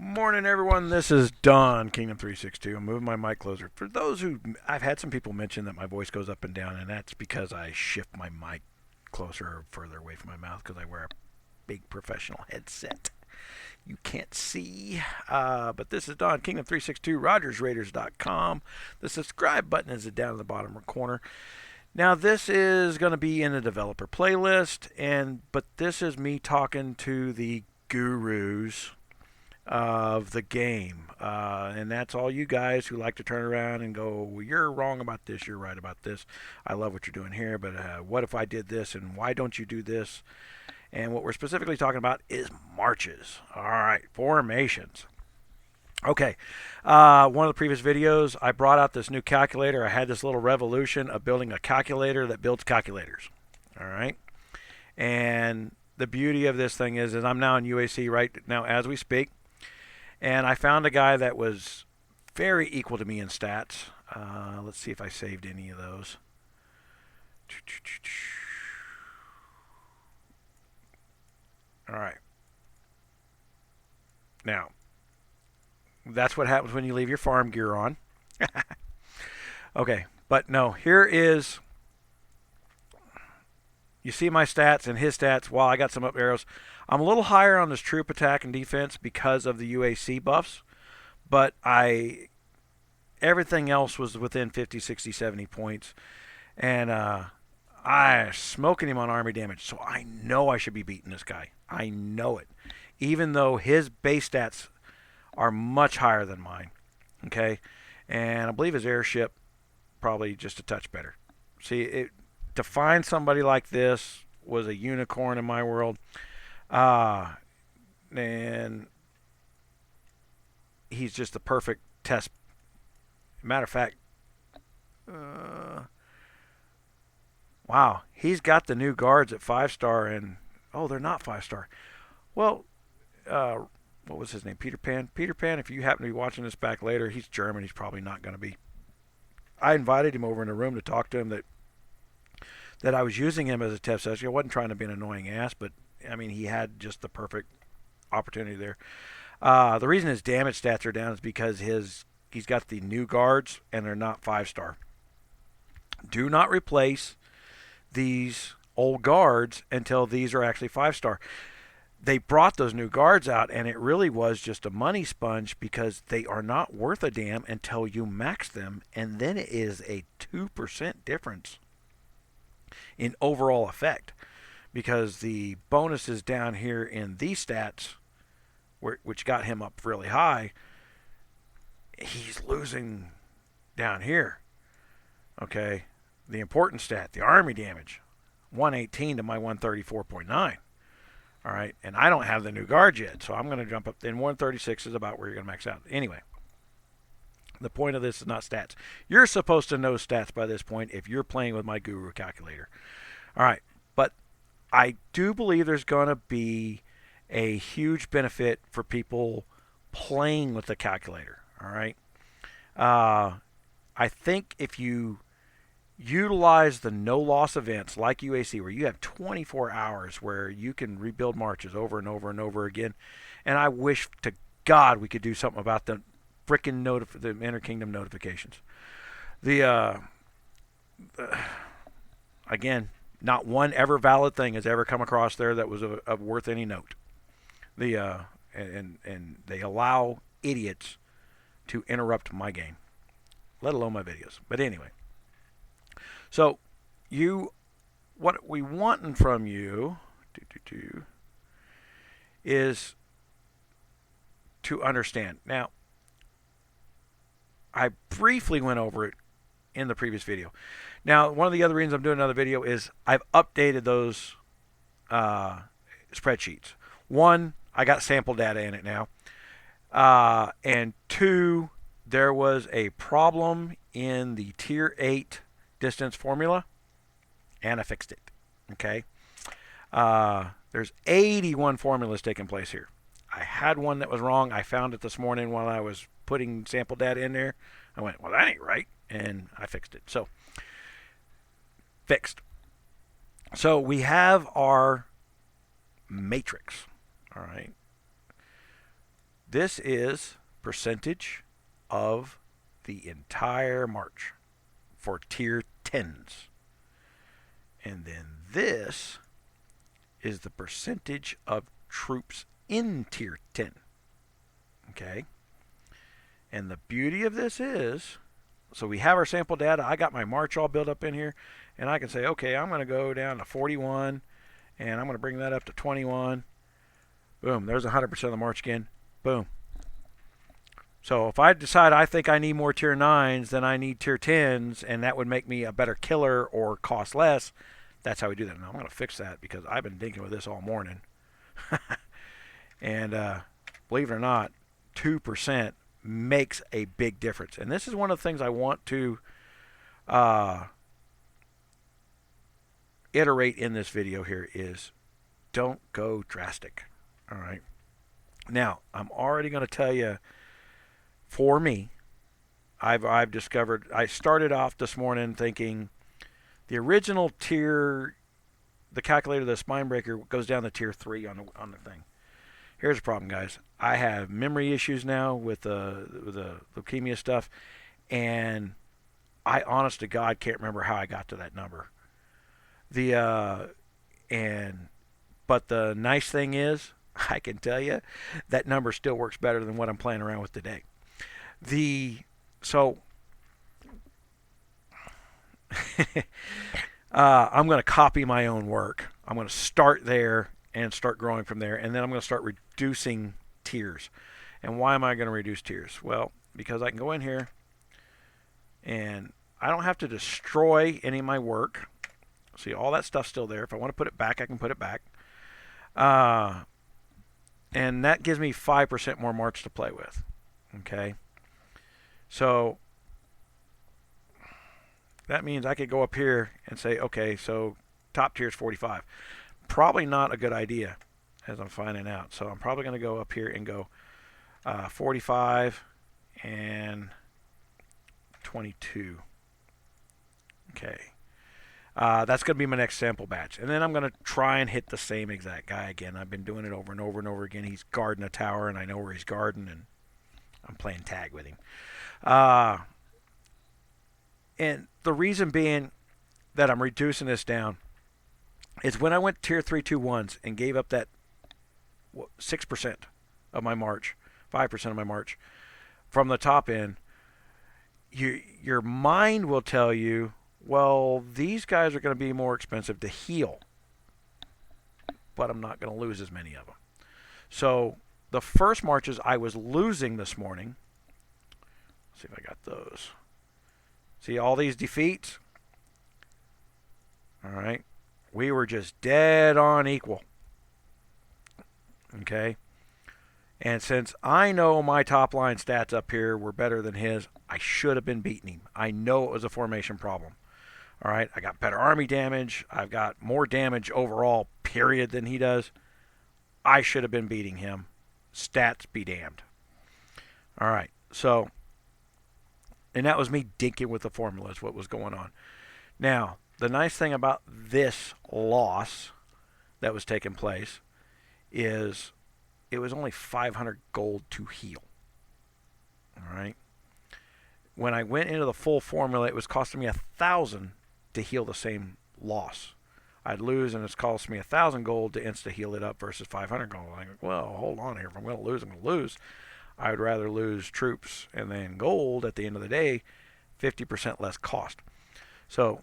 Morning, everyone. This is Don, Kingdom 362. I'm moving my mic closer. For those who, I've had some people mention that my voice goes up and down, and that's because I shift my mic closer or further away from my mouth because I wear a big professional headset. You can't see, but this is Don, Kingdom 362, RogersRaiders.com. The subscribe button is down in the bottom corner. Now, this is going to be in the developer playlist, but this is me talking to the gurus of the game. And that's all you guys who like to turn around and go, well, you're wrong about this, you're right about this. I love what you're doing here, but what if I did this, and why don't you do this? And what we're specifically talking about is marches. All right, formations. Okay, one of the previous videos, I brought out this new calculator. I had this little revolution of building a calculator that builds calculators. All right, and the beauty of this thing is I'm now in UAC right now as we speak. And I found a guy that was very equal to me in stats. Let's see if I saved any of those. All right. Now, that's what happens when you leave your farm gear on. Okay, but no, here is, you see my stats and his stats. While I got some up arrows, I'm a little higher on this troop attack and defense because of the UAC buffs, but everything else was within 50, 60, 70 points. And I smoking him on army damage, so I know I should be beating this guy. I know it. Even though his base stats are much higher than mine. Okay? And I believe his airship probably just a touch better. See, to find somebody like this was a unicorn in my world. And he's just the perfect test. Matter of fact, wow, he's got the new guards at 5-star, and they're not 5-star. Well, what was his name? Peter Pan. Peter Pan. If you happen to be watching this back later, he's German. He's probably not going to be. I invited him over in a room to talk to him that I was using him as a test session. I wasn't trying to be an annoying ass, but I mean, he had just the perfect opportunity there. The reason his damage stats are down is because he's got the new guards and they're not 5-star. Do not replace these old guards until these are actually 5-star. They brought those new guards out, and it really was just a money sponge because they are not worth a damn until you max them, and then it is a 2% difference in overall effect. Because the bonuses down here in these stats, which got him up really high, he's losing down here. Okay, the important stat, the army damage, 118 to my 134.9. All right, and I don't have the new guard yet, so I'm going to jump up. Then 136 is about where you're going to max out. Anyway, the point of this is not stats. You're supposed to know stats by this point if you're playing with my guru calculator. All right, but I do believe there's going to be a huge benefit for people playing with the calculator. All right. I think if you utilize the no loss events like UAC, where you have 24 hours where you can rebuild marches over and over and over again, and I wish to God we could do something about the frickin' the Inter-Kingdom notifications. Again, not one ever valid thing has ever come across there that was of worth any note. And they allow idiots to interrupt my game, let alone my videos. But anyway, so what we want from you is to understand. Now, I briefly went over it in the previous video. Now, one of the other reasons I'm doing another video is I've updated those spreadsheets. One, I got sample data in it now. And two, there was a problem in the Tier 8 distance formula, and I fixed it. Okay? There's 81 formulas taking place here. I had one that was wrong. I found it this morning while I was putting sample data in there. I went, well, that ain't right, and I fixed it. So, fixed. So we have our matrix. All right. This is percentage of the entire march for tier 10s. And then this is the percentage of troops in tier 10. Okay? And the beauty of this is, so we have our sample data. I got my march all built up in here, and I can say, okay, I'm going to go down to 41, and I'm going to bring that up to 21. Boom, there's 100% of the march again. Boom. So if I decide I think I need more tier 9s than I need tier 10s, and that would make me a better killer or cost less, that's how we do that. Now I'm going to fix that because I've been thinking with this all morning. And believe it or not, 2% makes a big difference. And this is one of the things I want to iterate in this video here is don't go drastic. All right. Now, I'm already going to tell you, for me, I've discovered, I started off this morning thinking the original tier, the calculator, the spine breaker goes down to tier 3 on the thing. Here's the problem, guys. I have memory issues now with the leukemia stuff, and I, honest to God, can't remember how I got to that number. But the nice thing is, I can tell you, that number still works better than what I'm playing around with today. I'm going to copy my own work. I'm going to start there and start growing from there, and then I'm going to start reducing tiers. And why am I going to reduce tiers? Well, because I can go in here and I don't have to destroy any of my work. See, all that stuff's still there. If I want to put it back, I can put it back. And that gives me 5% more march to play with. Okay? So that means I could go up here and say, okay, so top tier is 45. Probably not a good idea, as I'm finding out. So I'm probably going to go up here and go 45 and 22. Okay. That's going to be my next sample batch. And then I'm going to try and hit the same exact guy again. I've been doing it over and over and over again. He's guarding a tower, and I know where he's guarding, and I'm playing tag with him. And the reason being that I'm reducing this down is when I went tier 3 2-1s and gave up that 6% of my march, 5% of my march from the top end, your mind will tell you, well, these guys are going to be more expensive to heal, but I'm not going to lose as many of them. So the first marches I was losing this morning, let's see if I got those. See all these defeats? All right. We were just dead on equal. Okay. And since I know my top line stats up here were better than his, I should have been beating him. I know it was a formation problem. All right. I got better army damage. I've got more damage overall, period, than he does. I should have been beating him. Stats be damned. All right. So, and that was me dinking with the formulas, what was going on. Now, the nice thing about this loss that was taking place is it was only 500 gold to heal. All right. When I went into the full formula, it was costing me 1,000 to heal the same loss. I'd lose, and it's cost me 1,000 gold to insta heal it up versus 500 gold. I'm like, well, hold on here. If I'm going to lose, I'm going to lose. I would rather lose troops and then gold at the end of the day, 50% less cost. So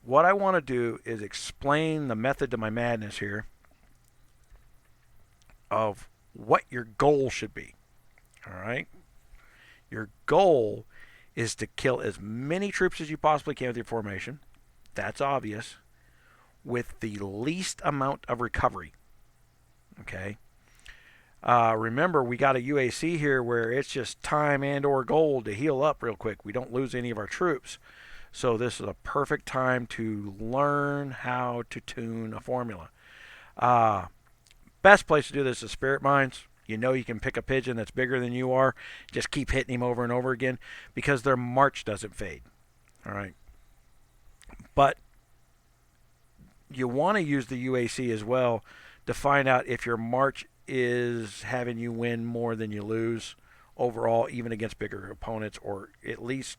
what I want to do is explain the method to my madness here of what your goal should be. All right? Your goal is to kill as many troops as you possibly can with your formation. That's obvious. With the least amount of recovery. Okay? Remember, we got a UAC here where it's just time and or gold to heal up real quick. We don't lose any of our troops. So this is a perfect time to learn how to tune a formula. Best place to do this is Spirit Mines. You know you can pick a pigeon that's bigger than you are. Just keep hitting him over and over again because their march doesn't fade. All right. But you want to use the UAC as well to find out if your march is having you win more than you lose overall, even against bigger opponents, or at least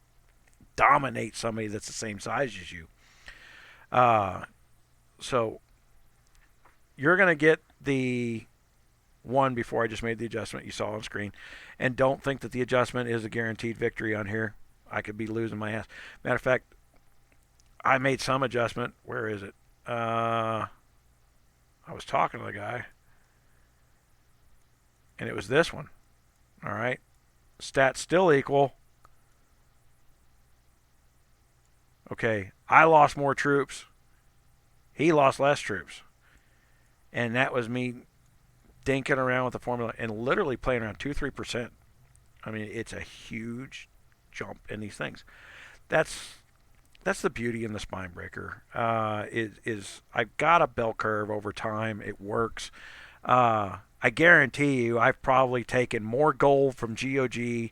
dominate somebody that's the same size as you. Uh, so you're going to get the one before I just made the adjustment you saw on screen. And don't think that the adjustment is a guaranteed victory on here. I could be losing my ass. Matter of fact, I made some adjustment. Where is it? I was talking to the guy, and it was this one. All right. Stats still equal. Okay. I lost more troops. He lost less troops. And that was me dinking around with the formula and literally playing around 2-3%. I mean, it's a huge jump in these things. That's the beauty in the spine breaker. Is I've got a bell curve over time. It works. I guarantee you, I've probably taken more gold from GOG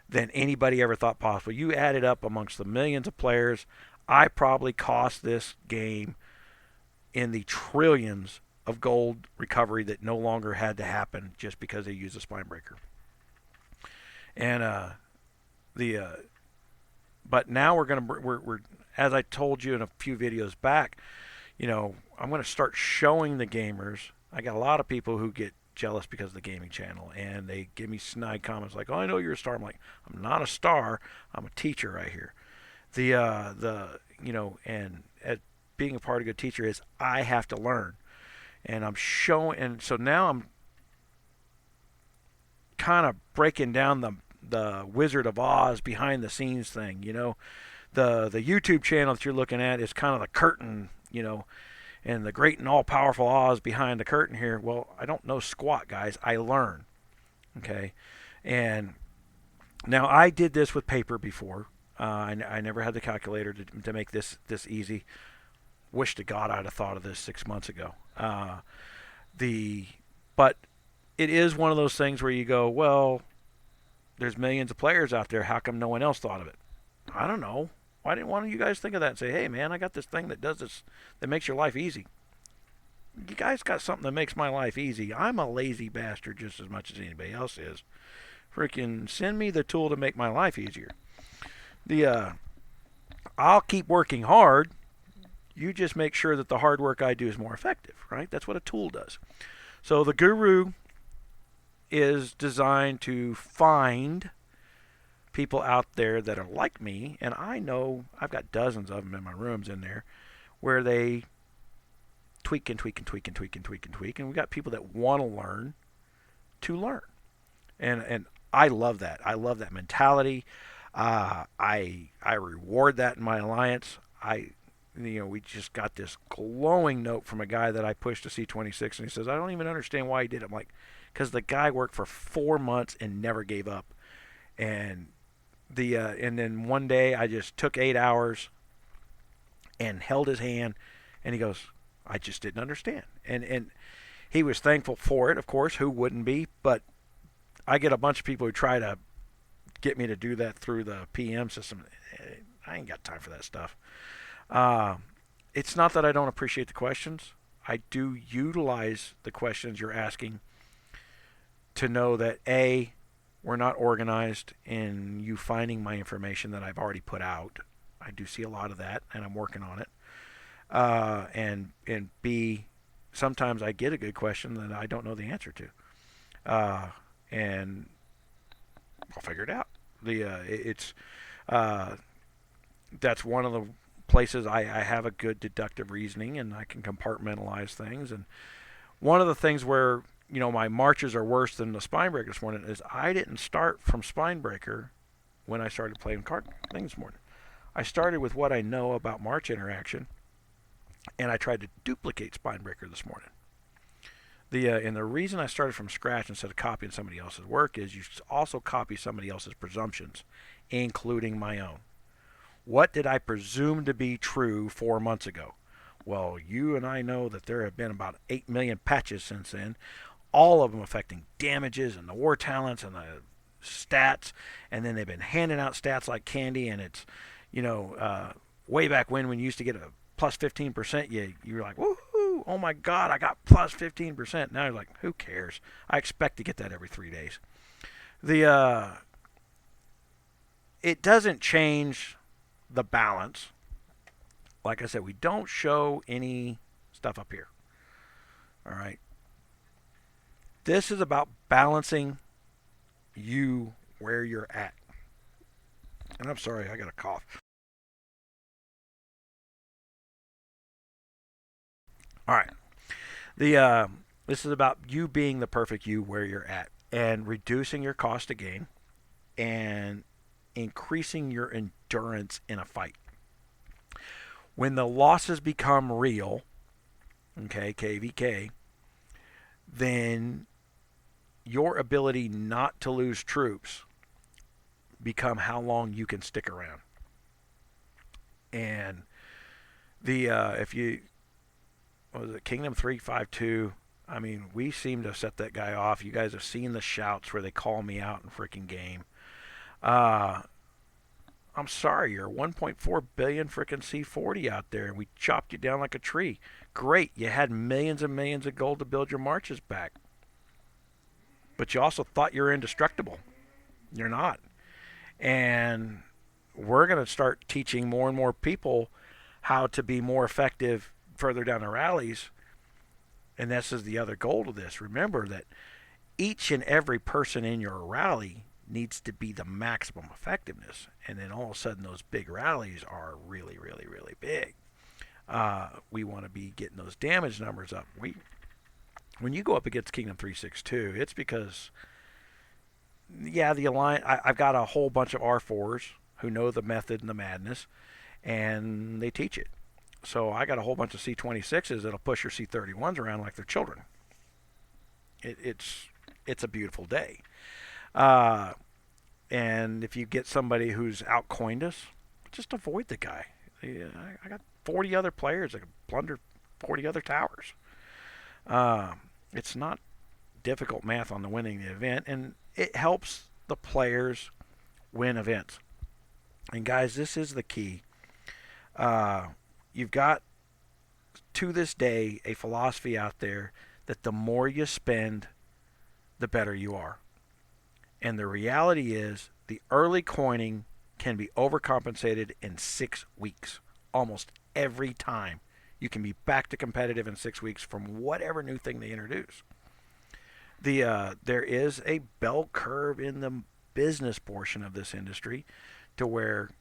than anybody ever thought possible. You add it up amongst the millions of players, I probably cost this game in the trillions of gold recovery that no longer had to happen just because they used a spine breaker. And but now we're as I told you in a few videos back, I'm going to start showing the gamers. I got a lot of people who get jealous because of the gaming channel, and they give me snide comments like, "Oh, I know you're a star." I'm like, "I'm not a star. I'm a teacher right here." And at being a part of a good teacher is I have to learn, and I'm showing, and so now I'm kind of breaking down the Wizard of Oz behind the scenes thing. The YouTube channel that you're looking at is kind of the curtain, and the great and all-powerful Oz behind the curtain here. Well, I don't know squat, guys. I learn, okay? And now I did this with paper before. I never had the calculator to make this easy. Wish to God I'd have thought of this 6 months ago. But it is one of those things where you go, well, there's millions of players out there. How come no one else thought of it? I don't know. Why didn't one of you guys think of that and say, hey, man, I got this thing that does this, that makes your life easy? You guys got something that makes my life easy. I'm a lazy bastard just as much as anybody else is. Freaking send me the tool to make my life easier. I'll keep working hard. You just make sure that the hard work I do is more effective, right? That's what a tool does. So the Guru is designed to find people out there that are like me, and I know I've got dozens of them in my rooms in there where they tweak and tweak and tweak and tweak and tweak and tweak, and we got people that want to learn, and I love that. I love that mentality. I reward that in my alliance. We just got this glowing note from a guy that I pushed to C26, and he says, I don't even understand why he did it. I'm like, because the guy worked for 4 months and never gave up. And then one day I just took 8 hours and held his hand, and he goes, I just didn't understand. And he was thankful for it, of course. Who wouldn't be? But I get a bunch of people who try to get me to do that through the PM system. I ain't got time for that stuff. It's not that I don't appreciate the questions. I do utilize the questions you're asking to know that, A, we're not organized in you finding my information that I've already put out. I do see a lot of that, and I'm working on it. And B, sometimes I get a good question that I don't know the answer to. And I'll figure it out. That's one of the places I have a good deductive reasoning, and I can compartmentalize things. And one of the things where my marches are worse than the spine breaker this morning is I didn't start from spine breaker when I started playing card things this morning. I started with what I know about march interaction, and I tried to duplicate spine breaker this morning. And the reason I started from scratch instead of copying somebody else's work is you also copy somebody else's presumptions, including my own. What did I presume to be true 4 months ago? Well, you and I know that there have been about 8 million patches since then, all of them affecting damages and the war talents and the stats, and then they've been handing out stats like candy, and it's, way back when you used to get a plus 15%, you were like, woohoo, Oh my God, I got plus 15%. Now you're like, who cares? I expect to get that every 3 days. The It doesn't change the balance. Like I said, we don't show any stuff up here. All right. This is about balancing you where you're at. And I'm sorry, I got a cough. All right. The This is about you being the perfect you where you're at and reducing your cost of gain and increasing your endurance in a fight. When the losses become real, okay, KVK, then your ability not to lose troops become how long you can stick around. And the if you what was it, Kingdom 352, I mean, we seem to have set that guy off. You guys have seen the shouts where they call me out in freaking game. Uh, I'm sorry, you're 1.4 billion freaking C40 out there, and we chopped you down like a tree. Great, you had millions and millions of gold to build your marches back. But you also thought you were indestructible. You're not. And we're going to start teaching more and more people how to be more effective further down the rallies. And this is the other goal of this. Remember that each and every person in your rally needs to be the maximum effectiveness. And then all of a sudden those big rallies are really, really, really big. We want to be getting those damage numbers up. When you go up against Kingdom 362, it's because, yeah, the Alliance, I've got a whole bunch of R4s who know the method and the madness, and they teach it. So I got a whole bunch of C26s that'll push your C31s around like they're children. It's a beautiful day. And if you get somebody who's outcoined us, just avoid the guy. I got 40 other players that can plunder 40 other towers. It's not difficult math on the winning the event, and it helps the players win events. And guys, this is the key. You've got, to this day, a philosophy out there that the more you spend, the better you are. And the reality is the early coining can be overcompensated in 6 weeks. Almost every time. You can be back to competitive in 6 weeks from whatever new thing they introduce. There is a bell curve in the business portion of this industry to where,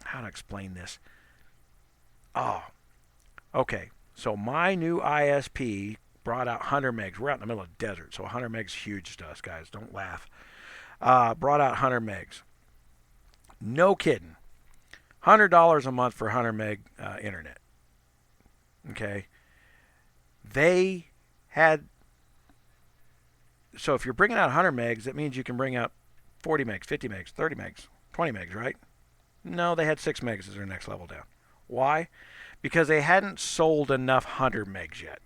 how to explain this? Oh, okay. So my new ISP brought out 100 megs. We're out in the middle of the desert, so 100 megs is huge to us, guys. Don't laugh. Brought out 100 megs. No kidding. $100 a month for 100 meg internet. Okay. They had, so if you're bringing out 100 megs, that means you can bring out 40 megs, 50 megs, 30 megs, 20 megs, right? No, they had 6 megs as their next level down. Why? Because they hadn't sold enough 100 megs yet.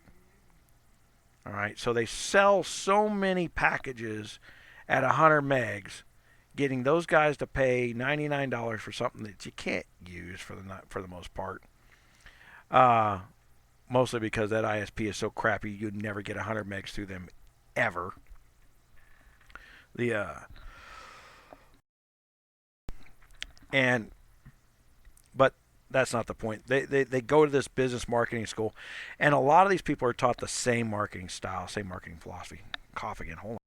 All right, so they sell so many packages at 100 megs, getting those guys to pay $99 for something that you can't use for the most part. Mostly because that ISP is so crappy, you'd never get 100 megs through them ever. But that's not the point. They go to this business marketing school, and a lot of these people are taught the same marketing style, same marketing philosophy. Cough again. Hold on.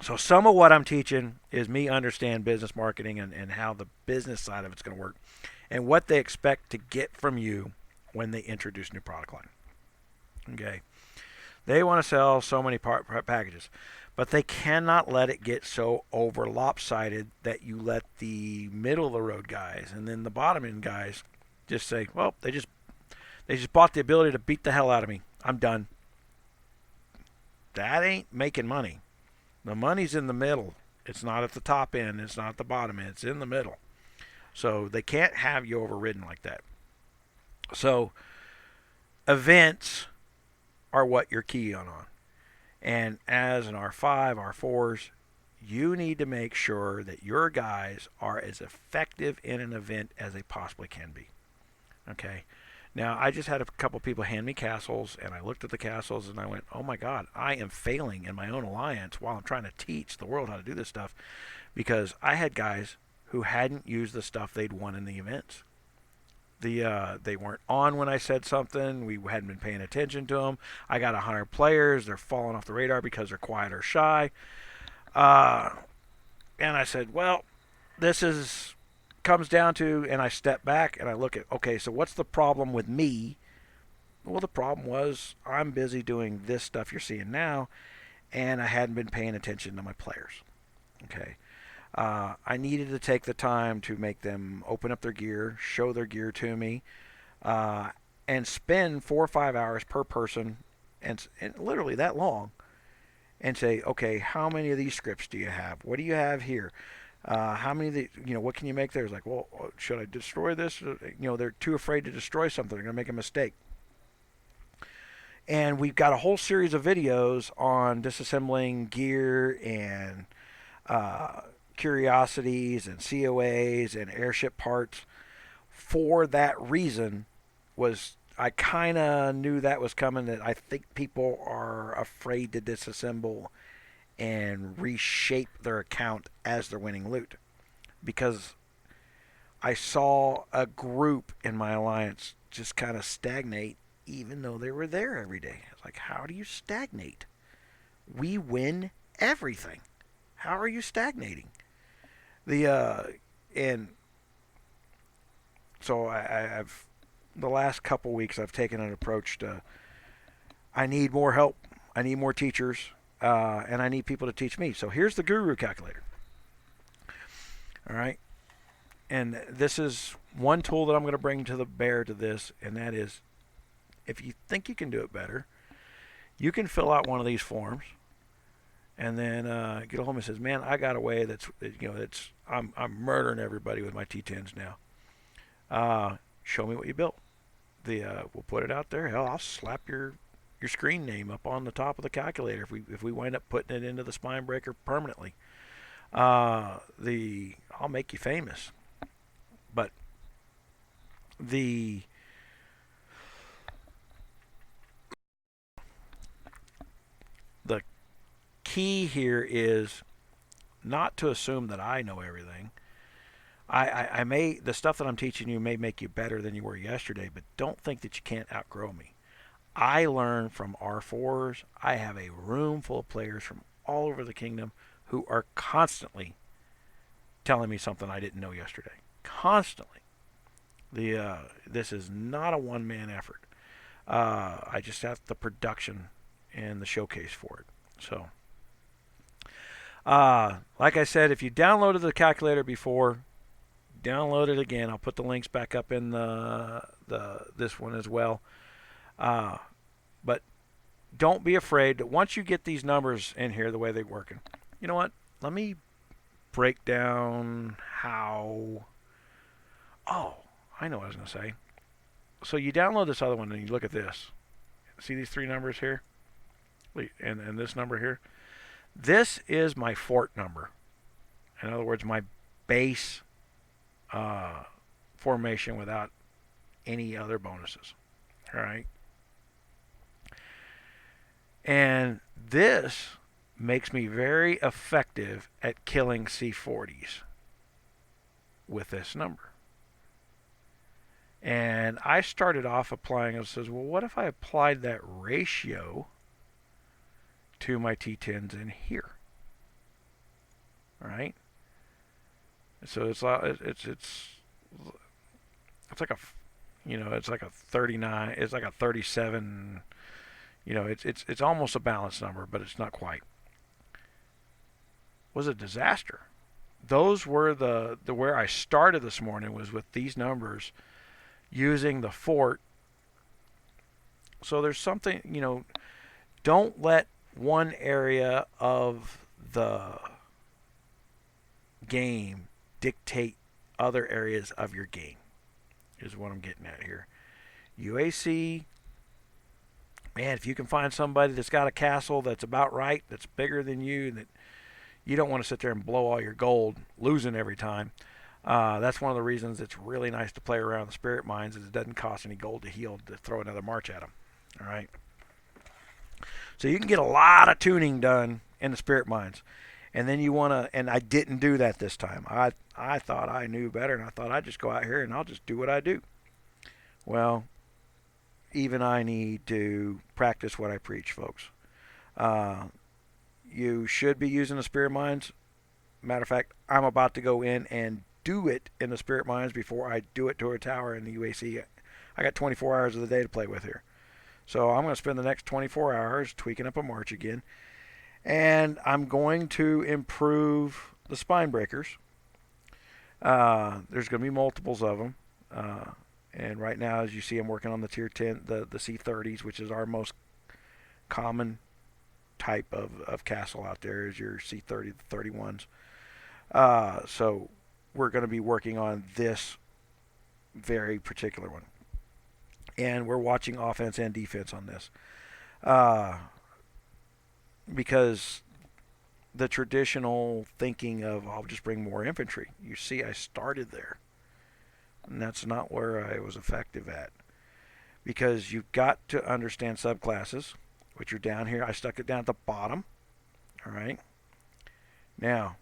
So some of what I'm teaching is me understand business marketing and how the business side of it's going to work, and what they expect to get from you when they introduce new product line. Okay, they want to sell so many packages, but they cannot let it get so over lopsided that you let the middle of the road guys and then the bottom end guys just say, well, they just bought the ability to beat the hell out of me. I'm done. That ain't making money. The money's in the middle. It's not at the top end. It's not at the bottom end. It's in the middle. So they can't have you overridden like that. So events are what you're keying on. And as an R5, R4s, You need to make sure that your guys are as effective in an event as they possibly can be. Okay. Now, I just had a couple people hand me castles, and I looked at the castles and I went, oh my God, I am failing in my own alliance while I'm trying to teach the world how to do this stuff, because I had guys who hadn't used the stuff they'd won in the events. They weren't on when I said something. We hadn't been paying attention to them. I got 100 players. They're falling off the radar because they're quiet or shy. Uh, and I said, well, this is comes down to, and I step back and I look at, okay, so what's the problem with me? Well, the problem was I'm busy doing this stuff you're seeing now, and I hadn't been paying attention to my players. Okay. I needed to take the time to make them open up their gear, show their gear to me, uh, and spend 4 or 5 hours per person, and literally that long, and say, okay, how many of these scripts do you have? What do you have here? How many of the, what can you make there? It's like, well, should I destroy this? They're too afraid to destroy something. They're going to make a mistake. And we've got a whole series of videos on disassembling gear and uh, curiosities and COAs and airship parts. For that reason, was I kind of knew that was coming. That I think people are afraid to disassemble and reshape their account as they're winning loot, because I saw a group in my alliance just kind of stagnate, even though they were there every day. It's like, how do you stagnate? We win everything. How are you stagnating? And so I've the last couple weeks I've taken an approach to, I need more help. I need more teachers, and I need people to teach me. So here's the Guru calculator. All right, and this is one tool that I'm going to bring to the bear to this, and that is, if you think you can do it better, you can fill out one of these forms, and then get a hold of me and says, man, I got a way that's, I'm murdering everybody with my T10s now. Show me what you built. We'll put it out there. Hell, I'll slap your screen name up on the top of the calculator if we wind up putting it into the spine breaker permanently. I'll make you famous. But the key here is not to assume that I know everything. I may, the stuff that I'm teaching you may make you better than you were yesterday, but don't think that you can't outgrow me. I learn from R4s. I have a room full of players from all over the kingdom who are constantly telling me something I didn't know yesterday. Constantly. This is not a one-man effort. I just have the production and the showcase for it. So, like I said, if you downloaded the calculator before, download it again. I'll put the links back up in this one as well. But don't be afraid that once you get these numbers in here the way they're working. You know what? Let me break down how. Oh, I know what I was going to say. So you download this other one and you look at this. See these three numbers here? And this number here? This is my fort number. In other words, my base formation without any other bonuses. All right. And this makes me very effective at killing C40s with this number. And I started off applying, it says, well, what if I applied that ratio to my T10s in here? All right. So it's like a, it's like a 39, it's like a 37, it's almost a balanced number, but it's not quite. It was a disaster. Those were the where I started this morning was with these numbers using the fort. So there's something, don't let one area of the game dictate other areas of your game, is what I'm getting at here. UAC, man, if you can find somebody that's got a castle that's about right, that's bigger than you, that you don't want to sit there and blow all your gold losing every time. That's one of the reasons it's really nice to play around the spirit mines, is it doesn't cost any gold to heal to throw another march at them. All right. So you can get a lot of tuning done in the spirit mines. And then you want to, and I didn't do that this time. I thought I knew better, and I thought I'd just go out here and I'll just do what I do. Well, even I need to practice what I preach, folks. You should be using the spirit mines. Matter of fact, I'm about to go in and do it in the spirit mines before I do it to a tower in the UAC. I got 24 hours of the day to play with here. So I'm going to spend the next 24 hours tweaking up a march again. And I'm going to improve the spine breakers. There's going to be multiples of them. And right now, as you see, I'm working on the tier 10, the C30s, which is our most common type of castle out there, is your C30, the 31s. So we're going to be working on this very particular one. And we're watching offense and defense on this. Because the traditional thinking of, I'll just bring more infantry. You see, I started there. And that's not where I was effective at. Because you've got to understand subclasses, which are down here. I stuck it down at the bottom. All right. Now,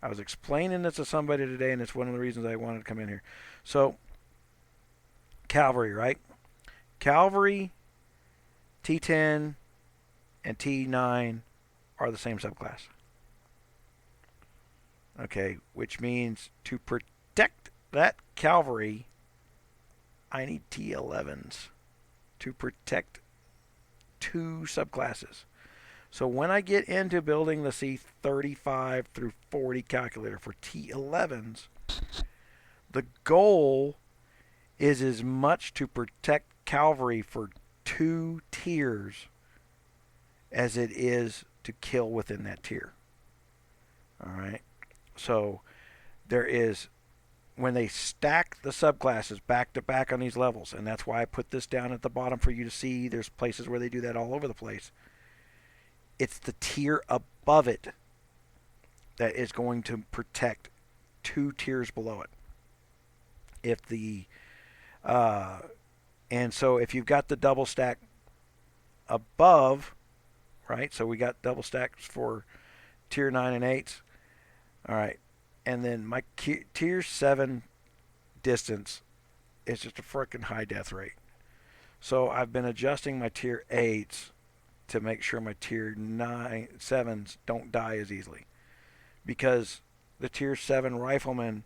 I was explaining this to somebody today, and it's one of the reasons I wanted to come in here. So, cavalry, right? Cavalry, T10, and T9 are the same subclass. Okay, which means to protect that cavalry, I need T11s to protect two subclasses. So when I get into building the C35 through 40 calculator for T11s, the goal is as much to protect cavalry for 2 tiers as it is to kill within that tier. All right. So there is, when they stack the subclasses back to back on these levels, and that's why I put this down at the bottom for you to see. There's places where they do that all over the place. It's the tier above it that is going to protect 2 tiers below it. If the and so if you've got the double stack above, right? So we got double stacks for tier 9 and 8s. All right. And then my tier 7 distance is just a freaking high death rate. So I've been adjusting my tier 8s to make sure my tier 7s don't die as easily. Because the tier 7 riflemen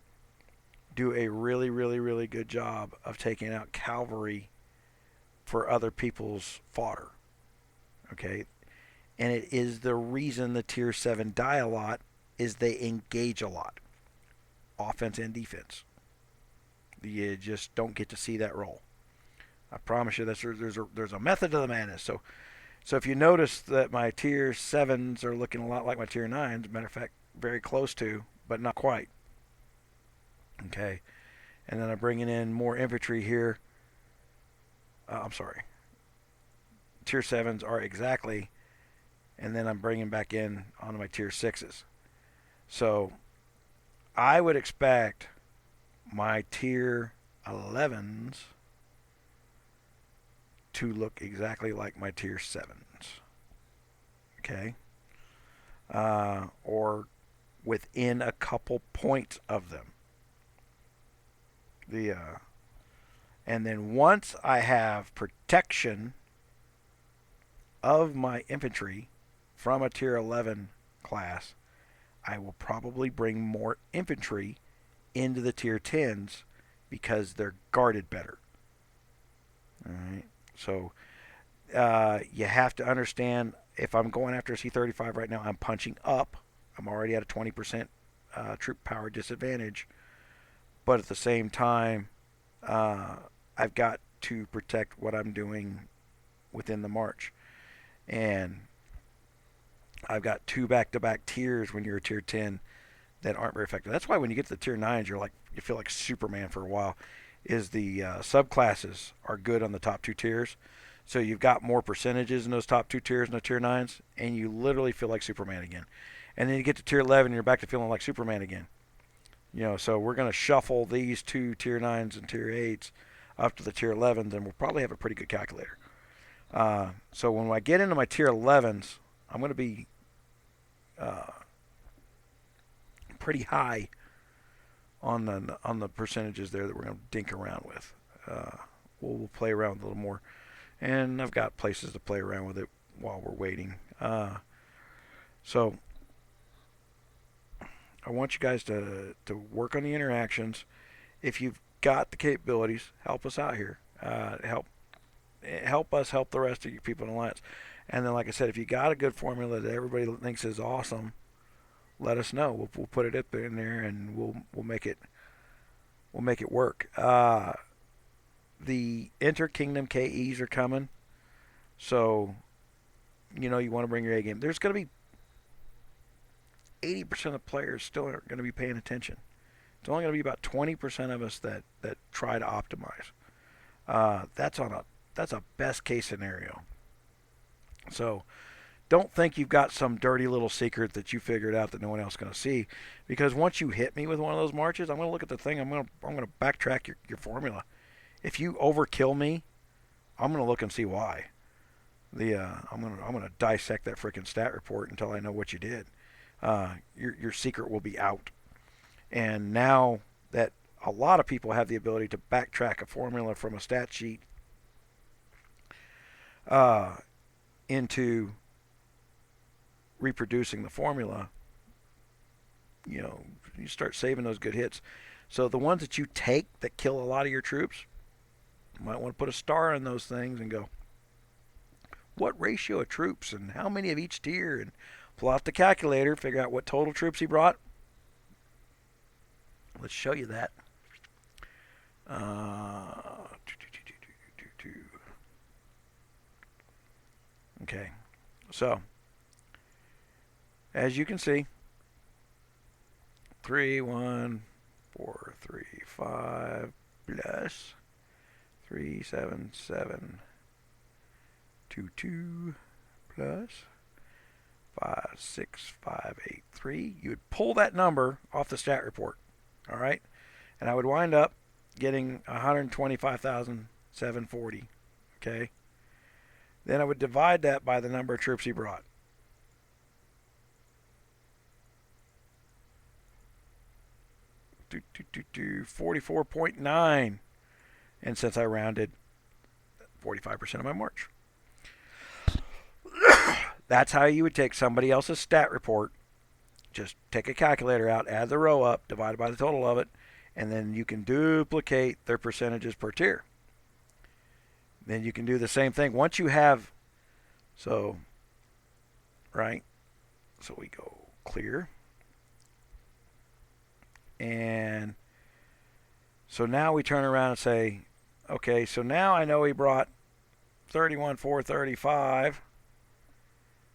do a really, really, really good job of taking out cavalry for other people's fodder. Okay? And it is the reason the tier 7 die a lot, is they engage a lot. Offense and defense. You just don't get to see that roll. I promise you there's a method to the madness. So if you notice that my tier 7s are looking a lot like my tier 9s, matter of fact, very close to, but not quite. Okay. And then I'm bringing in more infantry here. I'm sorry. Tier 7s are exactly, and then I'm bringing back in onto my tier 6s. So I would expect my tier 11s to look exactly like my tier 7s. Okay? Or within a couple points of them. And then once I have protection of my infantry from a tier 11 class, I will probably bring more infantry into the tier 10s because they're guarded better. All right. So you have to understand, if I'm going after a C35 right now, I'm punching up. I'm already at a 20% troop power disadvantage. But at the same time, I've got to protect what I'm doing within the march. And I've got 2 back-to-back tiers when you're a tier 10 that aren't very effective. That's why when you get to the tier 9s, you feel like Superman for a while. Is the subclasses are good on the top 2 tiers. So you've got more percentages in those top 2 tiers in the tier 9s, and you literally feel like Superman again. And then you get to tier 11 and you're back to feeling like Superman again. So we're going to shuffle these two tier 9s and tier 8s up to the tier 11s, and we'll probably have a pretty good calculator. So when I get into my tier 11s, I'm going to be pretty high on the percentages there that we're going to dink around with. We'll play around a little more, and I've got places to play around with it while we're waiting. So I want you guys to work on the interactions. If you've got the capabilities, help us out here. Help us help the rest of you people in Alliance. And then, like I said, if you got a good formula that everybody thinks is awesome, let us know. We'll put it up in there, and we'll make it work. The inter-kingdom KEs are coming, so you want to bring your A game. There's going to be 80% of players still aren't going to be paying attention. It's only going to be about 20% of us that try to optimize. That's a best case scenario. So don't think you've got some dirty little secret that you figured out that no one else is going to see, because once you hit me with one of those marches, I'm going to look at the thing. I'm going to backtrack your formula. If you overkill me, I'm going to look and see why. I'm going to dissect that freaking stat report until I know what you did. Your secret will be out. And now that a lot of people have the ability to backtrack a formula from a stat sheet into reproducing the formula, you start saving those good hits. So the ones that you take that kill a lot of your troops, you might want to put a star in those things and go, what ratio of troops and how many of each tier, and pull out the calculator, figure out what total troops he brought. Let's show you that. Okay, so as you can see, 3, 1, 4, 3, 5 plus 3, 7, 7, 2, 2 plus 5, 6, 5, 8, 3. You would pull that number off the stat report, all right? And I would wind up getting 125,740, okay? Then I would divide that by the number of troops he brought. Do 44.9. And since I rounded, 45% of my march. That's how you would take somebody else's stat report. Just take a calculator out, add the row up, divide it by the total of it, and then you can duplicate their percentages per tier. Then you can do the same thing. Once you have, right? So we go clear. And so now we turn around and say, okay, so now I know he brought 31,435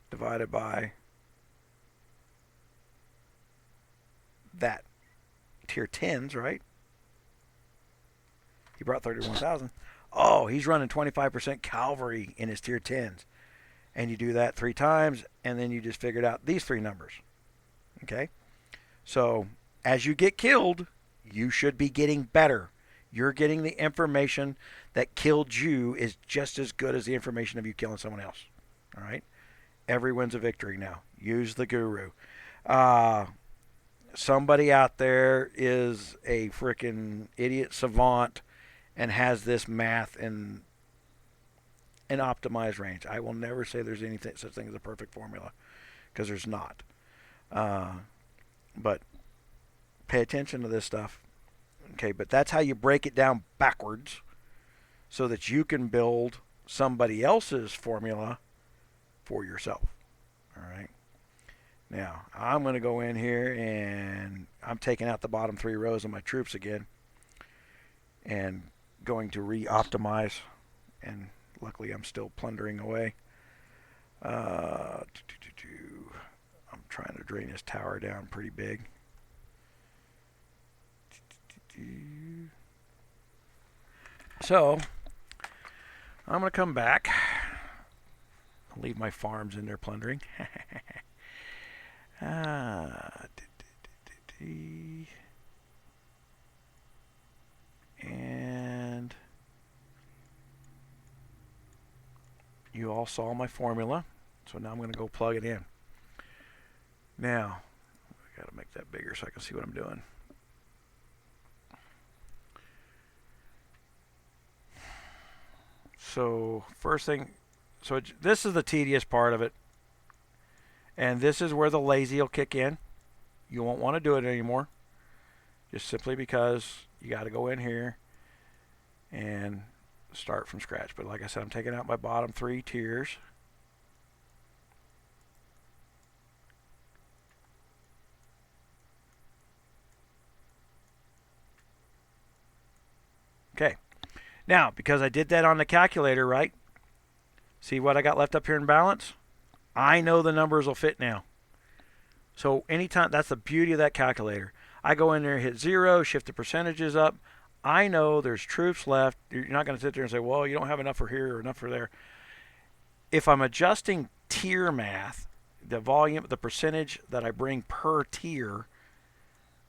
divided by that tier 10s, right? He brought 31,000. Oh, he's running 25% cavalry in his tier 10s. And you do that 3 times, and then you just figured out these 3 numbers. Okay? So as you get killed, you should be getting better. You're getting the information that killed you is just as good as the information of you killing someone else. All right? Every win's a victory now. Use the guru. Somebody out there is a freaking idiot savant and has this math in an optimized range. I will never say there's anything such thing as a perfect formula, because there's not. But pay attention to this stuff. Okay, but that's how you break it down backwards so that you can build somebody else's formula for yourself. All right. Now, I'm going to go in here and I'm taking out the bottom 3 rows of my troops again and going to re-optimize, and luckily I'm still plundering away. I'm trying to drain this tower down pretty big. So, I'm going to come back. I'll leave my farms in there plundering. And you all saw my formula, so now I'm going to go plug it in. Now, I got to make that bigger so I can see what I'm doing. So first thing, so this is the tedious part of it, and this is where the lazy will kick in. You won't want to do it anymore, just simply because you got to go in here and start from scratch. But like I said, I'm taking out my bottom 3 tiers. Okay. Now, because I did that on the calculator, right? See what I got left up here in balance? I know the numbers will fit now. So anytime, that's the beauty of that calculator. I go in there, hit 0, shift the percentages up. I know there's troops left. You're not going to sit there and say, well, you don't have enough for here or enough for there. If I'm adjusting tier math, the volume, the percentage that I bring per tier,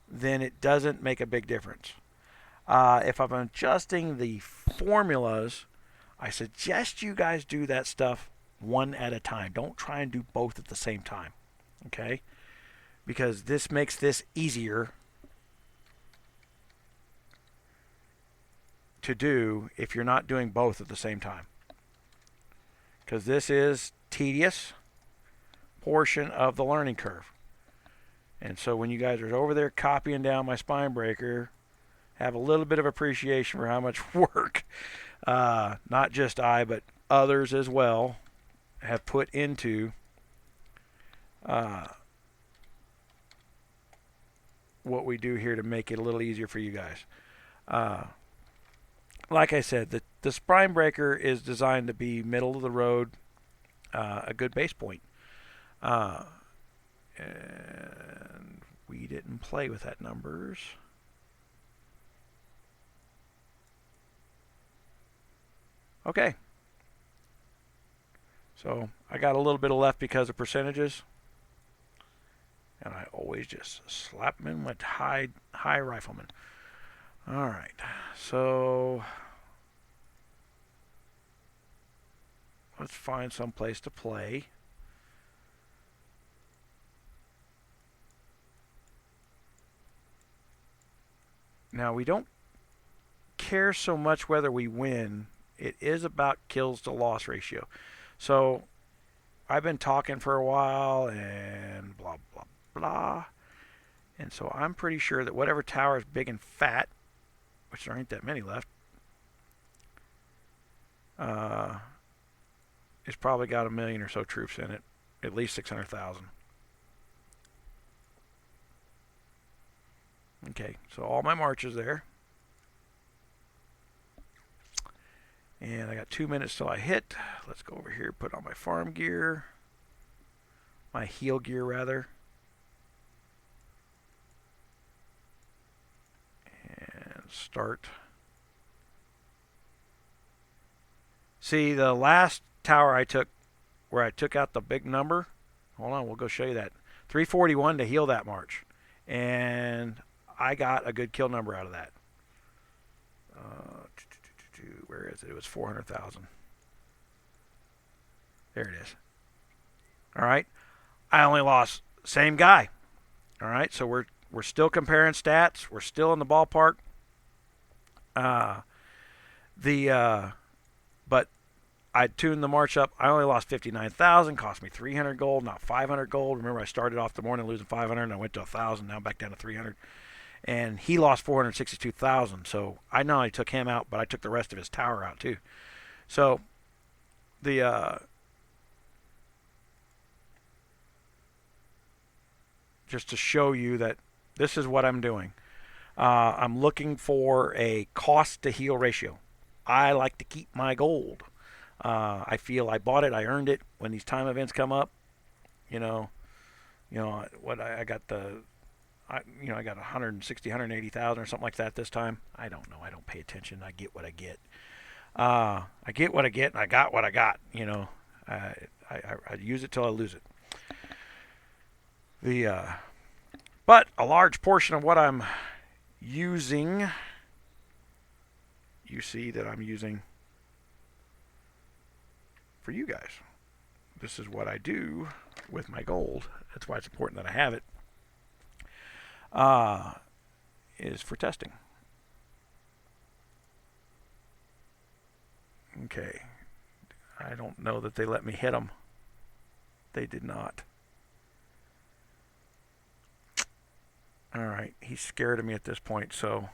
then it doesn't make a big difference. If I'm adjusting the formulas, I suggest you guys do that stuff one at a time. Don't try and do both at the same time, okay? Because this makes this easier to do if you're not doing both at the same time. Because this is tedious portion of the learning curve. And so when you guys are over there copying down my spine breaker, have a little bit of appreciation for how much work, not just I, but others as well, have put into what we do here to make it a little easier for you guys. Like I said, the spine breaker is designed to be middle of the road, a good base point. And we didn't play with that numbers. Okay. So I got a little bit of left because of percentages. And I always just slap them in with high rifleman. All right. So let's find some place to play. Now we don't care so much whether we win. It is about kills to loss ratio. So I've been talking for a while and blah, blah, blah. And so I'm pretty sure that whatever tower is big and fat, which there ain't that many left, it's probably got 1 million or so troops in it, at least 600,000. Okay, so all my marches there. And I got 2 minutes till I hit. Let's go over here, put on my farm gear. My heel gear, rather. And start. See, the last tower I took, where I took out the big number, hold on, we'll go show you that. 341 to heal that march. And I got a good kill number out of that. Where is it? It was 400,000. There it is. All right. I only lost same guy. All right. So we're still comparing stats. We're still in the ballpark. But I tuned the march up. I only lost 59,000. Cost me 300 gold, not 500 gold. Remember, I started off the morning losing 500, and I went to 1,000. Now I'm back down to 300. And he lost 462,000. So I not only took him out, but I took the rest of his tower out too. So the just to show you that this is what I'm doing. I'm looking for a cost to heal ratio. I like to keep my gold. I feel I bought it, I earned it. When these time events come up, what I got I got 160, 180,000 or something like that this time. I don't know. I don't pay attention. I get what I get. I get what I get, and I got what I got. I use it till I lose it. The but a large portion of what I'm using, you see that I'm using for you guys. This is what I do with my gold. That's why it's important that I have it. Is for testing. Okay. I don't know that they let me hit them. They did not. Alright, he's scared of me at this point, so...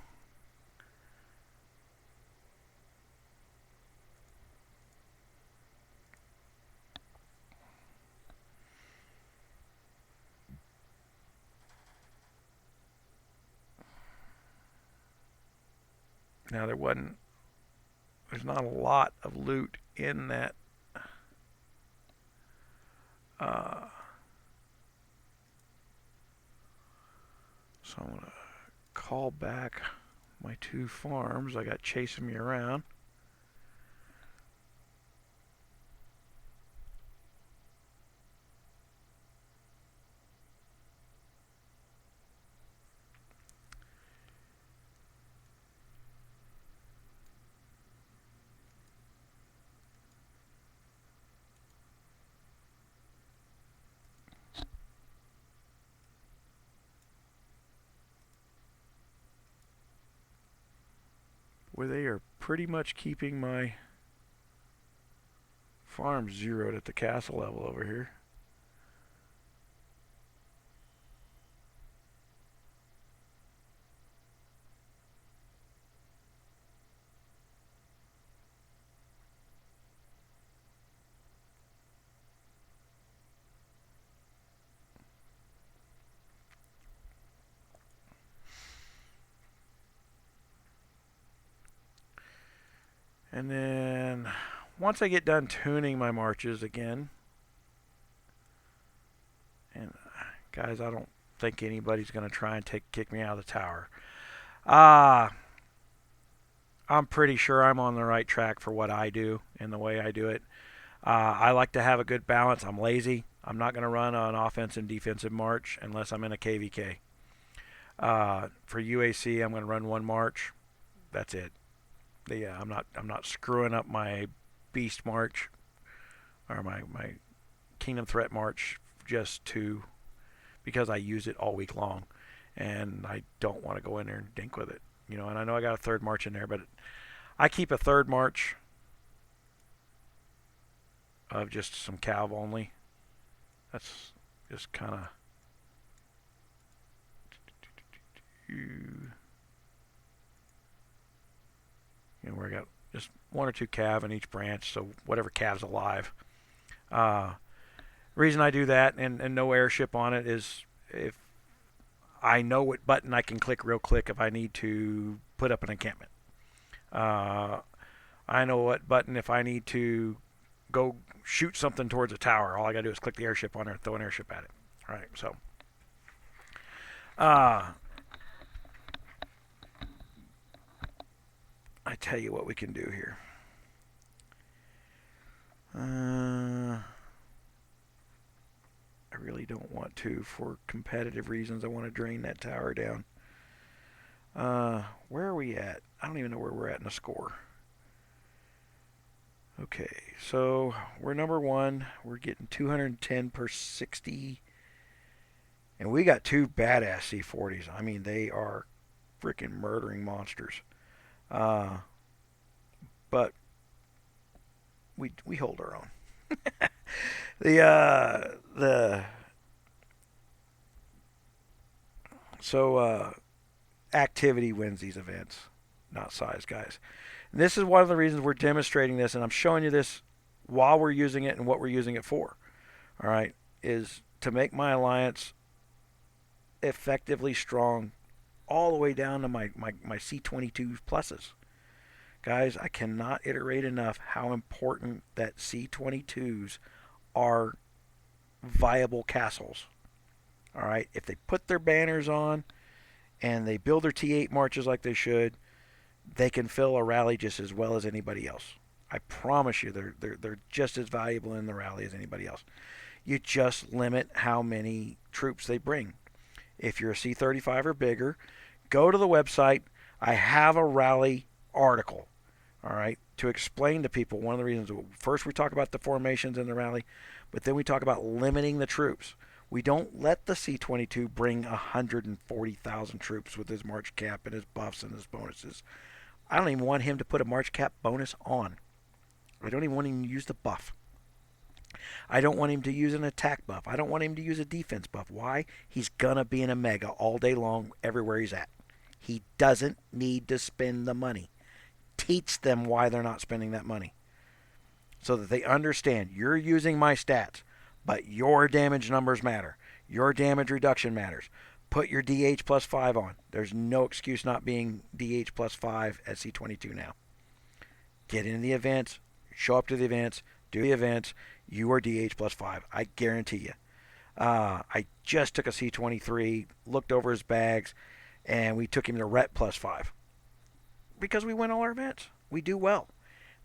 Now there's not a lot of loot in that so I'm going to call back my 2 farms I got chasing me around. Where they are pretty much keeping my farm zeroed at the castle level over here. And then once I get done tuning my marches again, and guys, I don't think anybody's going to try and kick me out of the tower. I'm pretty sure I'm on the right track for what I do and the way I do it. I like to have a good balance. I'm lazy. I'm not going to run an offensive and defensive march unless I'm in a KVK. For UAC, I'm going to run 1 march. That's it. I'm not screwing up my Beast March or my Kingdom Threat March because I use it all week long, and I don't want to go in there and dink with it. And I know I got a 3rd march in there, but I keep a 3rd march of just some cav only. That's just kind of where I got just 1 or 2 cav in each branch, so whatever cav's alive. Reason I do that and no airship on it is if I know what button I can click real quick if I need to put up an encampment. I know what button if I need to go shoot something towards a tower. All I got to do is click the airship on there and throw an airship at it. All right, so I tell you what we can do here. I really don't want to for competitive reasons. I want to drain that tower down. Where are we at? I don't even know where we're at in the score. Okay, so we're number 1. We're getting 210 per 60. And we got 2 badass C40s. I mean, they are freaking murdering monsters. But we hold our own. Activity wins these events, not size, guys. And this is one of the reasons we're demonstrating this, and I'm showing you this while we're using it and what we're using it for. All right, is to make my alliance effectively strong all the way down to my C22 pluses. Guys, I cannot iterate enough how important that C22s are viable castles. All right, if they put their banners on and they build their T8 marches like they should, they can fill a rally just as well as anybody else. I promise you, they're just as valuable in the rally as anybody else. You just limit how many troops they bring. If you're a C-35 or bigger, go to the website. I have a rally article, all right, to explain to people one of the reasons. First, we talk about the formations in the rally, but then we talk about limiting the troops. We don't let the C-22 bring 140,000 troops with his March cap and his buffs and his bonuses. I don't even want him to put a March cap bonus on. I don't even want him to use the buff. I don't want him to use an attack buff. I don't want him to use a defense buff. Why? He's going to be in a mega all day long everywhere he's at. He doesn't need to spend the money. Teach them why they're not spending that money so that they understand you're using my stats, but your damage numbers matter. Your damage reduction matters. Put your DH plus 5 on. There's no excuse not being DH plus 5 at C-22 now. Get into the events, show up to the events, do the events. You are DH plus 5. I guarantee you. I just took a C-23, looked over his bags, and we took him to Ret plus 5. Because we win all our events. We do well.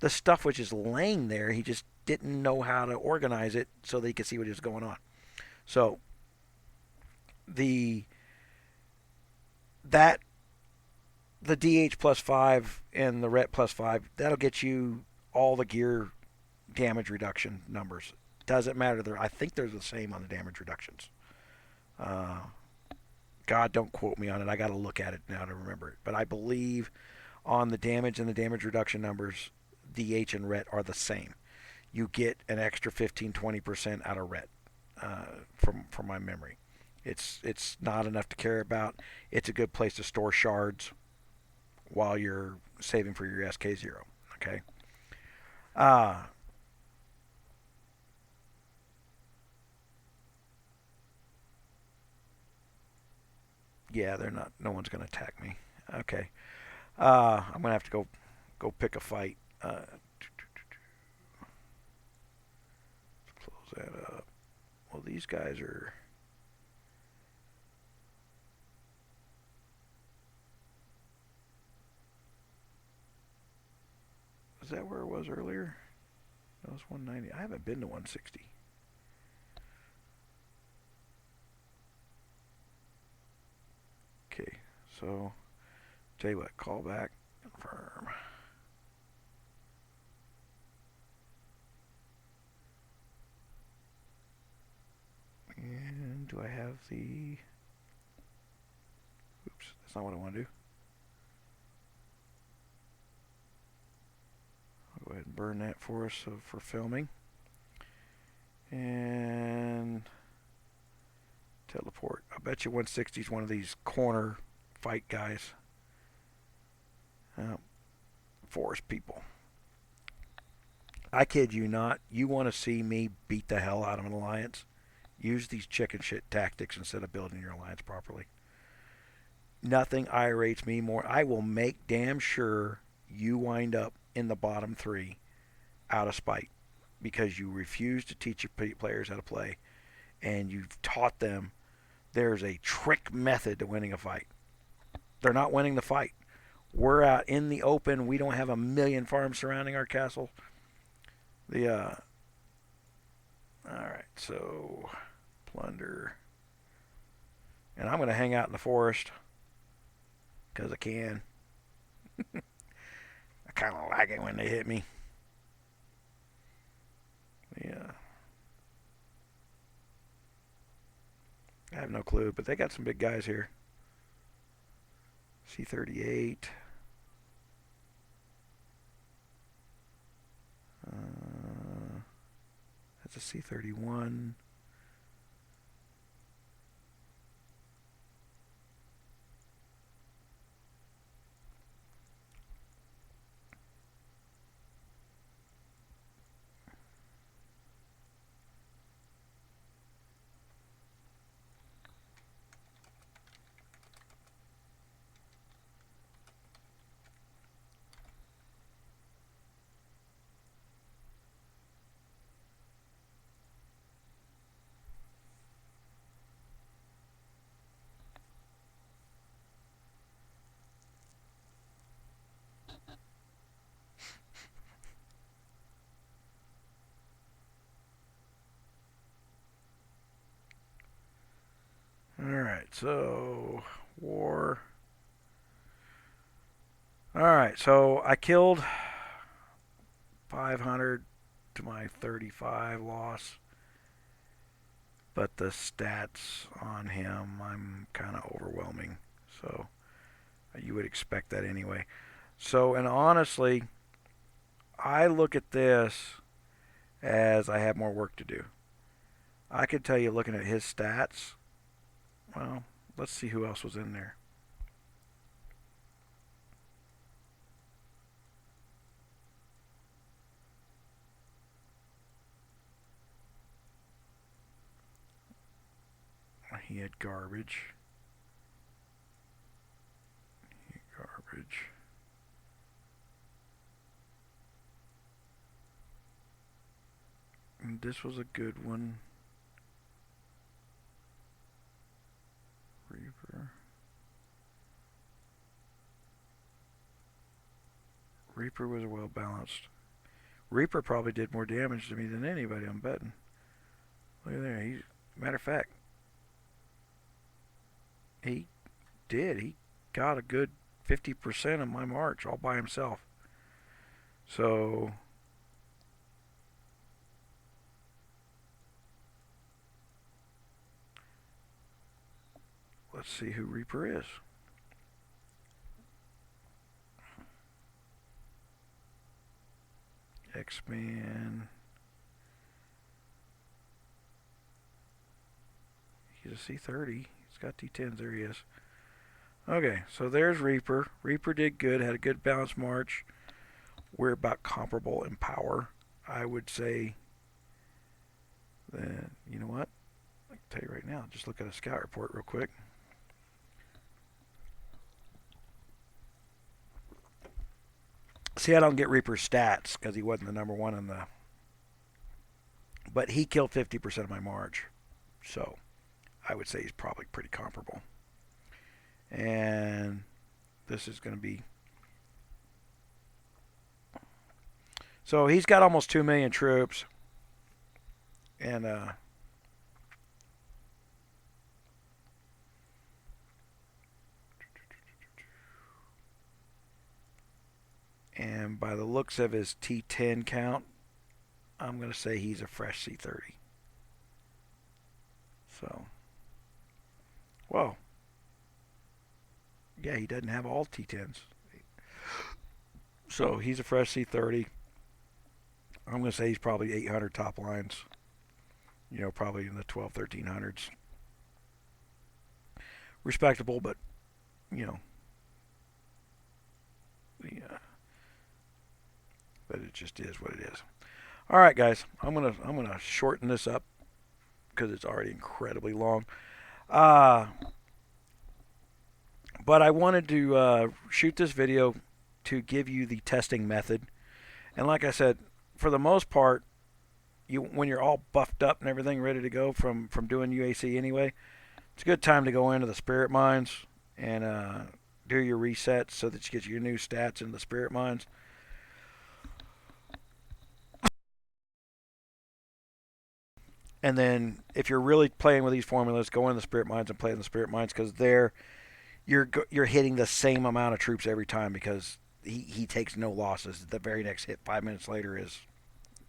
The stuff was just laying there. He just didn't know how to organize it so that he could see what was going on. So the DH plus 5 and the Ret plus 5, that'll get you all the gear damage reduction numbers. Doesn't matter. I think they're the same on the damage reductions. God, don't quote me on it. I got to look at it now to remember it. But I believe on the damage and the damage reduction numbers, DH and Ret are the same. You get an extra 15-20% out of Ret from my memory. It's not enough to care about. It's a good place to store shards while you're saving for your SK0. Okay. Yeah, they're not. No one's going to attack me. Okay. I'm going to have to go pick a fight. Close that up. Well, these guys are. Is that where it was earlier? No, it's 190. I haven't been to 160. Okay, so tell you what, call back, confirm. And do I have the... Oops, that's not what I want to do. I'll go ahead and burn that for us for filming. And teleport. I bet you 160 is one of these corner fight guys. Forest people. I kid you not. You want to see me beat the hell out of an alliance? Use these chicken shit tactics instead of building your alliance properly. Nothing irates me more. I will make damn sure you wind up in the bottom 3 out of spite because you refuse to teach your players how to play and you've taught them there's a trick method to winning a fight. They're not winning the fight. We're out in the open. We don't have a million farms surrounding our castle. All right, so plunder. And I'm going to hang out in the forest because I can. I kind of like it when they hit me. Yeah. I have no clue, but they got some big guys here. C-38. That's a C-31. So, war. Alright, so I killed 500 to my 35 loss. But the stats on him, I'm kind of overwhelming. So, you would expect that anyway. So, and honestly, I look at this as I have more work to do. I could tell you looking at his stats. Well, let's see who else was in there. He had garbage. Garbage. And this was a good one. Reaper. Reaper was well balanced. Reaper probably did more damage to me than anybody, I'm betting. Look at there. Matter of fact, he did. He got a good 50% of my march all by himself. So, let's see who Reaper is. X-Man. He's a C30. He's got T10s. There he is. Okay, so there's Reaper. Reaper did good, had a good balanced march. We're about comparable in power. I would say that, you know what? I can tell you right now, just look at a scout report real quick. See, I don't get Reaper's stats because he wasn't the number one in the... But he killed 50% of my march. So, I would say he's probably pretty comparable. And this is going to be... So, he's got almost 2 million troops. And by the looks of his T10 count, I'm going to say he's a fresh C30. So, well, yeah, he doesn't have all T10s. So he's a fresh C30. I'm going to say he's probably 800 top lines. You know, probably in the 12, 1300s. Respectable, but, you know, but it just is what it is. All right, guys, I'm gonna shorten this up because it's already incredibly long. But I wanted to shoot this video to give you the testing method. And like I said, for the most part, when you're all buffed up and everything ready to go from doing UAC anyway, it's a good time to go into the spirit mines and do your resets so that you get your new stats in the spirit mines. And then if you're really playing with these formulas, go in the spirit mines and play in the spirit mines because there you're hitting the same amount of troops every time because he takes no losses. The very next hit 5 minutes later is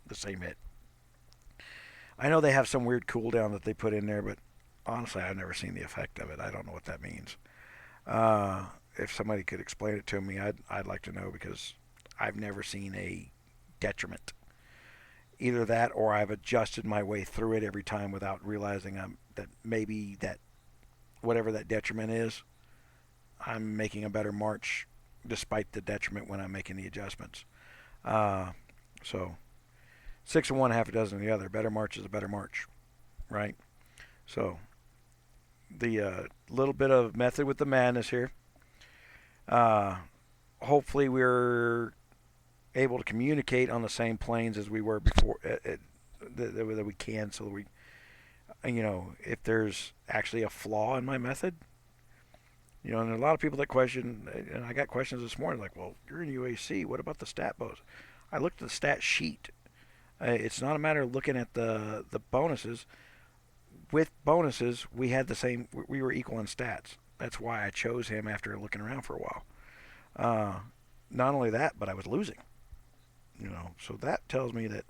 the same hit. I know they have some weird cooldown that they put in there, but honestly, I've never seen the effect of it. I don't know what that means. If somebody could explain it to me, I'd like to know because I've never seen a detriment. Either that or I've adjusted my way through it every time without realizing that maybe that whatever that detriment is, I'm making a better march despite the detriment when I'm making the adjustments. So 6 of one, half a dozen of the other. Better march is a better march, right? So the little bit of method with the madness here. Hopefully we're able to communicate on the same planes as we were before that we can, so we, you know, if there's actually a flaw in my method, you know, and there are a lot of people that question, and I got questions this morning like, well, you're in UAC, what about the stat bows? I looked at the stat sheet. It's not a matter of looking at the bonuses. with bonuses, we had the same. We were equal in stats. That's why I chose him after looking around for a while. Uh, Not only that, but I was losing. So that tells me that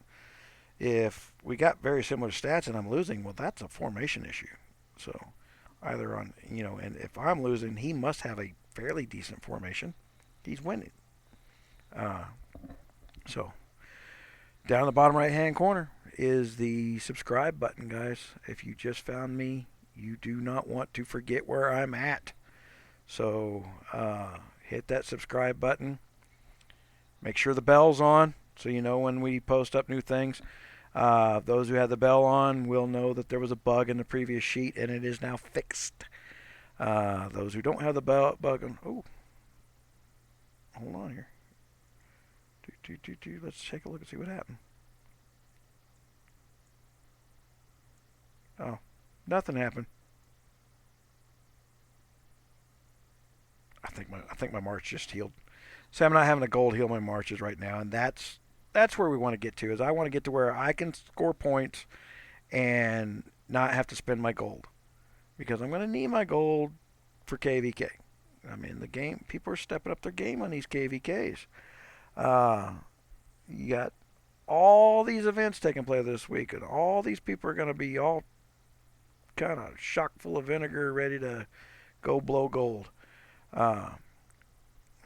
if we got very similar stats and I'm losing, well, that's a formation issue. So either on, and if I'm losing, he must have a fairly decent formation. He's winning. Uh, so down in the bottom right hand corner is the subscribe button, guys. If you just found me, you do not want to forget where I'm at. So hit that subscribe button. Make sure the bell's on so you know when we post up new things. Those who had the bell on will know that there was a bug in the previous sheet and it is now fixed. Those who don't have the bug on, hold on here. Let's take a look and see what happened. Oh, nothing happened. I think my March just healed. So I'm not having a gold heal my Marches right now, and that's where we want to get to. Is I want to get to where I can score points and not have to spend my gold, because I'm going to need my gold for KVK. I mean, the game people are stepping up their game on these KVKs. Uh, you got all these events taking place this week, and all these people are going to be all kind of chock full of vinegar, ready to go blow gold. Uh,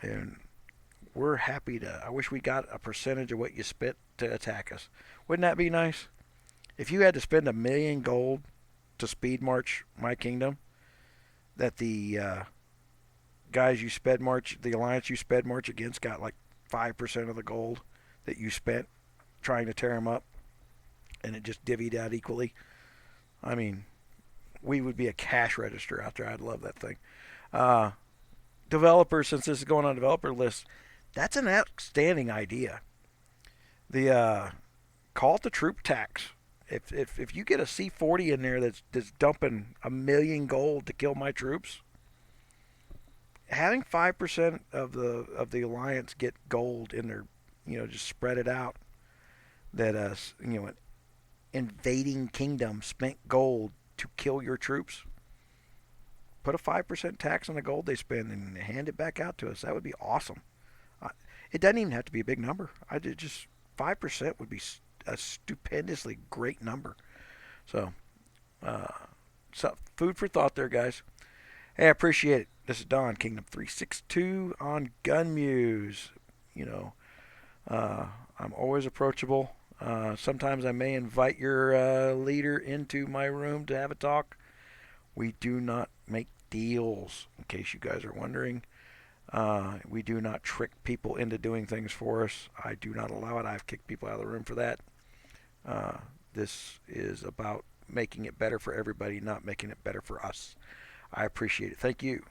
and we're happy to. I wish we got a percentage of what you spent to attack us. Wouldn't that be nice? If you had to spend 1,000,000 gold to speed march my kingdom, that the guys you sped march, the alliance you sped march against, got like 5% of the gold that you spent trying to tear them up, and it just divvied out equally. I mean, we would be a cash register out there. I'd love that thing. Uh, Developers, since this is going on developer list, that's an outstanding idea. The call it the troop tax. If you get a C40 in there that's dumping 1,000,000 gold to kill my troops, having 5% of the alliance get gold in their, just spread it out. That an invading kingdom spent gold to kill your troops. Put a 5% tax on the gold they spend and hand it back out to us. That would be awesome. It doesn't even have to be a big number. I did just 5% would be a stupendously great number. So, food for thought there, guys. Hey, I appreciate it. This is Don, Kingdom 362 on GunMuse. I'm always approachable. Sometimes I may invite your leader into my room to have a talk. We do not make deals, in case you guys are wondering. We do not trick people into doing things for us. I do not allow it. I've kicked people out of the room for that. This is about making it better for everybody, not making it better for us. I appreciate it. Thank you.